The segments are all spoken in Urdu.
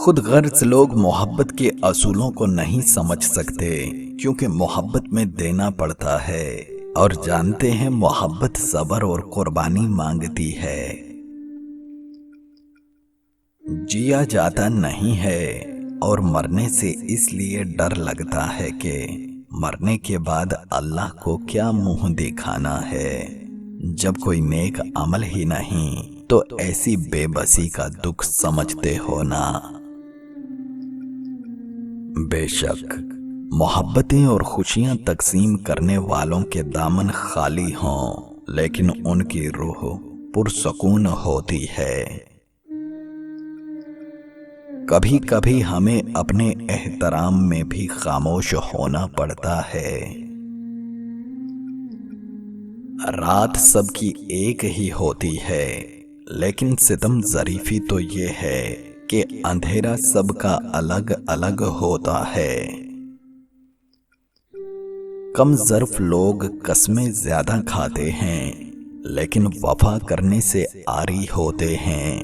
خود غرض لوگ محبت کے اصولوں کو نہیں سمجھ سکتے، کیونکہ محبت میں دینا پڑتا ہے اور جانتے ہیں محبت صبر اور قربانی مانگتی ہے۔ جیا جاتا نہیں ہے اور مرنے سے اس لیے ڈر لگتا ہے کہ مرنے کے بعد اللہ کو کیا منہ دکھانا ہے۔ جب کوئی نیک عمل ہی نہیں تو ایسی بے بسی کا دکھ سمجھتے ہو نا۔ بے شک محبتیں اور خوشیاں تقسیم کرنے والوں کے دامن خالی ہوں، لیکن ان کی روح پرسکون ہوتی ہے۔ کبھی کبھی ہمیں اپنے احترام میں بھی خاموش ہونا پڑتا ہے۔ رات سب کی ایک ہی ہوتی ہے، لیکن ستم ظریفی تو یہ ہے کہ اندھیرا سب کا الگ الگ ہوتا ہے۔ کم ظرف لوگ قسمیں زیادہ کھاتے ہیں، لیکن وفا کرنے سے عاری ہوتے ہیں۔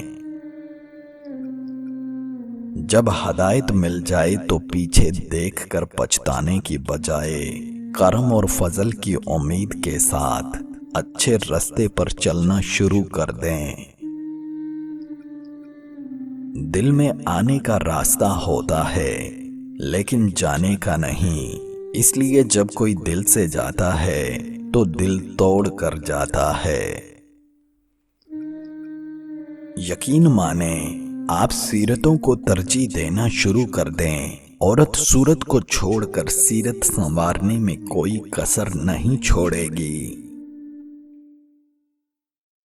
جب ہدایت مل جائے تو پیچھے دیکھ کر پچھتانے کی بجائے کرم اور فضل کی امید کے ساتھ اچھے راستے پر چلنا شروع کر دیں۔ دل میں آنے کا راستہ ہوتا ہے، لیکن جانے کا نہیں، اس لیے جب کوئی دل سے جاتا ہے تو دل توڑ کر جاتا ہے۔ یقین مانیں، آپ سیرتوں کو ترجیح دینا شروع کر دیں، عورت صورت کو چھوڑ کر سیرت سنوارنے میں کوئی کسر نہیں چھوڑے گی۔